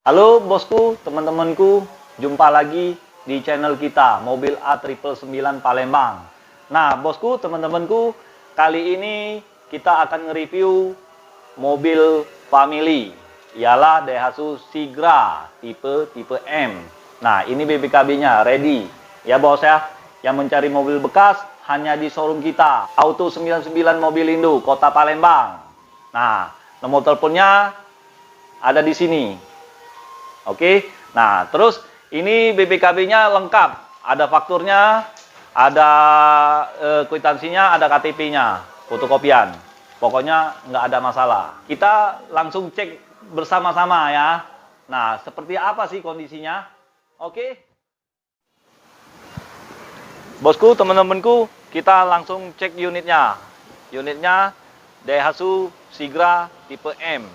Halo bosku, teman-temanku, jumpa lagi di channel kita Mobil A999 Palembang. Nah bosku, teman-temanku, kali ini kita akan nge-review mobil family, ialah Daihatsu Sigra tipe M. Nah ini BBKB-nya ready ya bos ya. Yang mencari mobil bekas hanya di showroom kita, Auto 99 Mobilindo, Kota Palembang. Nah nomor teleponnya ada di sini. Oke, nah terus ini BPKB-nya lengkap, ada fakturnya, ada kwitansinya, ada KTP-nya, fotokopian. Pokoknya nggak ada masalah. Kita langsung cek bersama-sama ya. Nah, seperti apa sih kondisinya? Oke. Bosku, teman-temanku, kita langsung cek unitnya. Unitnya Daihatsu Sigra tipe M.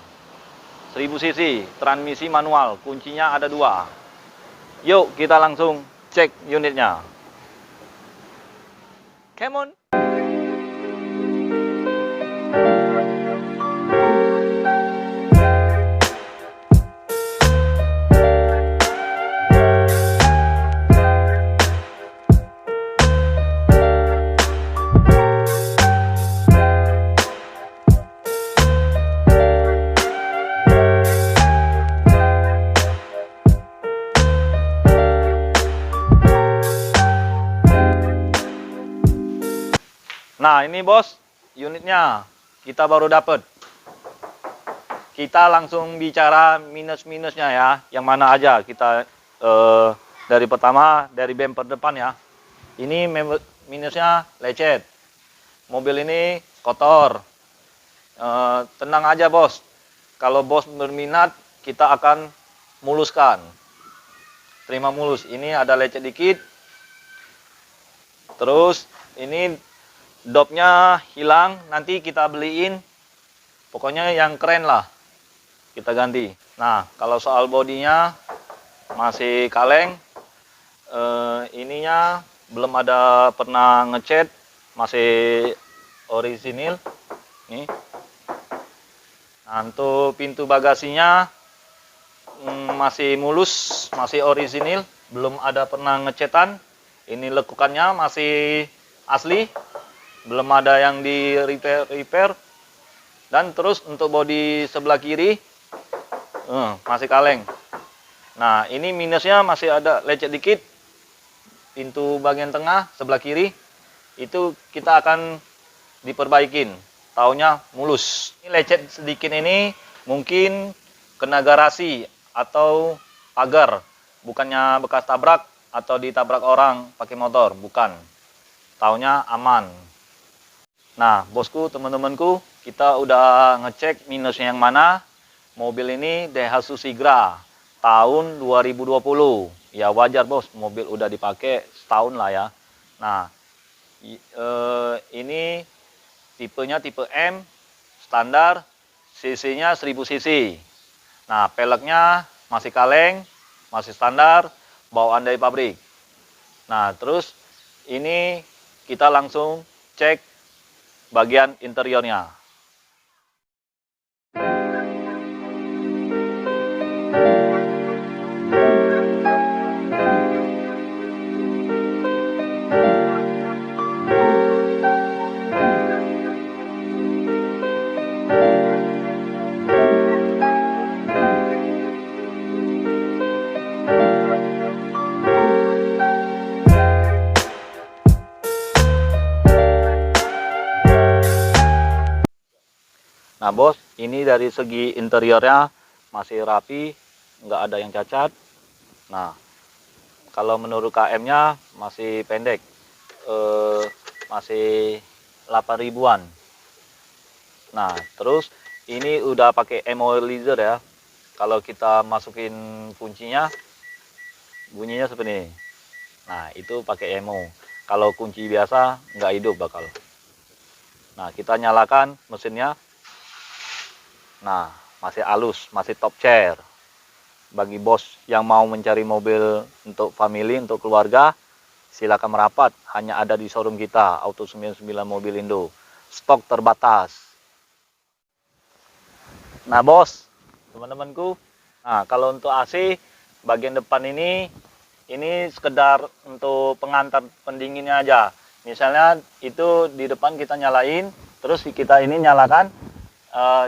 1000 cc, transmisi manual, kuncinya ada 2. Yuk kita langsung cek unitnya. Come on. Nah ini bos, unitnya kita baru dapat. Kita langsung bicara minus-minusnya ya. Yang mana aja kita dari pertama dari bumper depan ya. Ini minusnya lecet. Mobil ini kotor. Tenang aja bos. Kalau bos berminat kita akan muluskan. Terima mulus. Ini ada lecet dikit. Terus ini dopnya hilang, nanti kita beliin, pokoknya yang keren lah, kita ganti. Nah, kalau soal bodinya masih kaleng, ininya belum ada pernah ngecat, masih orisinil. Nih. Nah, untuk pintu bagasinya masih mulus, masih orisinil, belum ada pernah ngecetan. Ini lekukannya masih asli. Belum ada yang di repair. Dan terus untuk bodi sebelah kiri masih kaleng. Nah ini minusnya masih ada lecet dikit. Pintu bagian tengah sebelah kiri itu kita akan diperbaikin, taunya mulus. Ini lecet sedikit ini mungkin kena garasi atau pagar, bukannya bekas tabrak atau ditabrak orang pakai motor, bukan. Taunya aman. Nah, bosku, teman-temanku, kita udah ngecek minusnya yang mana. Mobil ini Daihatsu Sigra tahun 2020. Ya wajar bos, mobil udah dipakai setahun lah ya. Nah, ini tipenya tipe M, standar, cc-nya 1000 cc. Nah, peleknya masih kaleng, masih standar, bawaan dari pabrik. Nah, terus ini kita langsung cek bagian interiornya. Nah bos, ini dari segi interiornya masih rapi, nggak ada yang cacat. Nah, kalau menurut KM-nya masih pendek, masih 8 ribuan. Nah, terus ini udah pakai immobilizer ya. Kalau kita masukin kuncinya, bunyinya seperti ini. Nah, itu pakai emo. Kalau kunci biasa nggak hidup bakal. Nah, kita nyalakan mesinnya. Nah, masih halus, masih top chair. Bagi bos yang mau mencari mobil untuk family, untuk keluarga, silakan merapat. Hanya ada di showroom kita, Auto 99 Mobilindo. Stok terbatas. Nah bos, teman-temanku, Nah, kalau untuk AC bagian depan ini sekedar untuk pengantar pendinginnya aja. Misalnya itu di depan kita nyalain, terus kita ini nyalakan,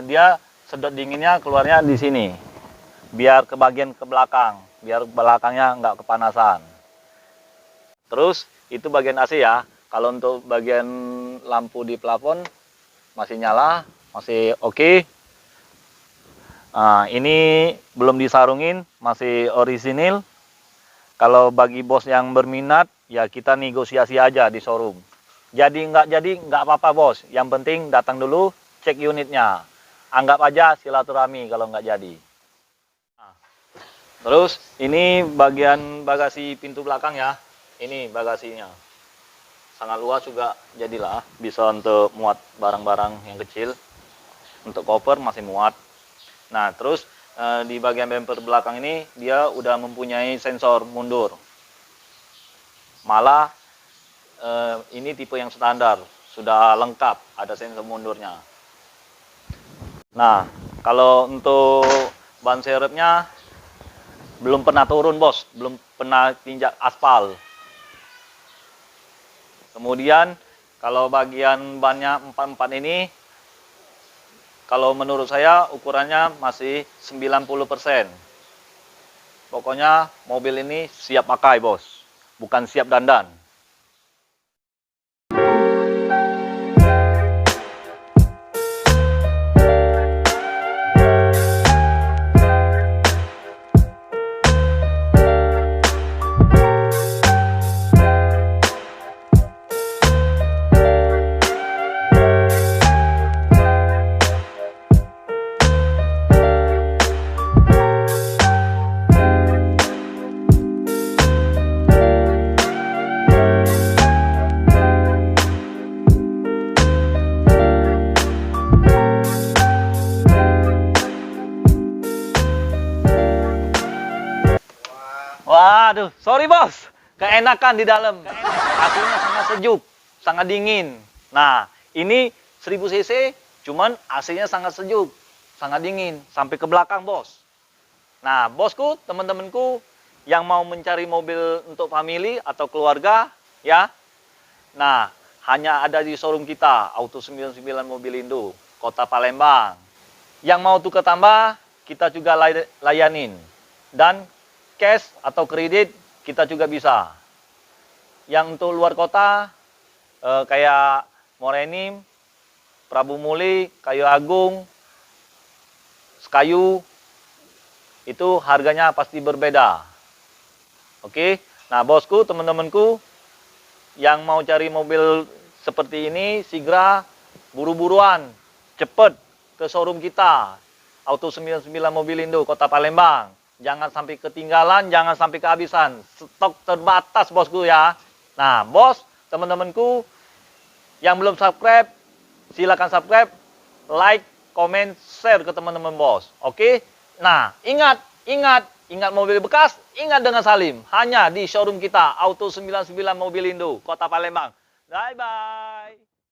dia sedot dinginnya keluarnya di sini. Biar ke bagian ke belakang, biar belakangnya nggak kepanasan. Terus itu bagian AC ya. Kalau untuk bagian lampu di plafon masih nyala, masih oke. Nah, ini belum disarungin, masih orisinil. Kalau bagi bos yang berminat, ya kita negosiasi aja di showroom. Jadi nggak apa-apa bos. Yang penting datang dulu, cek unitnya. Anggap aja silaturahmi kalau nggak jadi. Nah, terus ini bagian bagasi pintu belakang ya. Ini bagasinya. Sangat luas juga jadilah. Bisa untuk muat barang-barang yang kecil. Untuk koper masih muat. Nah, terus di bagian bumper belakang ini dia udah mempunyai sensor mundur. Malah ini tipe yang standar, sudah lengkap ada sensor mundurnya. Nah, kalau untuk ban serepnya belum pernah turun bos, belum pernah tinjak aspal. Kemudian kalau bagian bannya 44 ini, kalau menurut saya ukurannya masih 90%. Pokoknya mobil ini siap pakai bos, bukan siap dandan. Waduh, sorry bos, keenakan di dalam. AC-nya sangat sejuk, sangat dingin. Nah, ini 1000 cc, cuman AC-nya sangat sejuk, sangat dingin, sampai ke belakang bos. Nah, bosku, teman-temanku yang mau mencari mobil untuk family atau keluarga, ya. Nah, hanya ada di showroom kita, Auto 99 Mobilindo, Kota Palembang. Yang mau tukar tambah, kita juga layanin. Dan cash atau kredit kita juga bisa. Yang untuk luar kota kayak Morenim, Prabu Muli, Kayu Agung, Sekayu, itu harganya pasti berbeda. Oke, nah bosku, teman-temanku yang mau cari mobil seperti ini, segera buru-buruan, cepet ke showroom kita, Auto 99 Mobilindo, Kota Palembang. Jangan sampai ketinggalan, jangan sampai kehabisan. Stok terbatas bosku ya. Nah bos, teman-temanku yang belum subscribe, silakan subscribe, like, komen, share ke teman-teman bos. Oke? Nah, ingat mobil bekas, ingat dengan Salim. Hanya di showroom kita, Auto 99 Mobilindo, Kota Palembang. Bye-bye.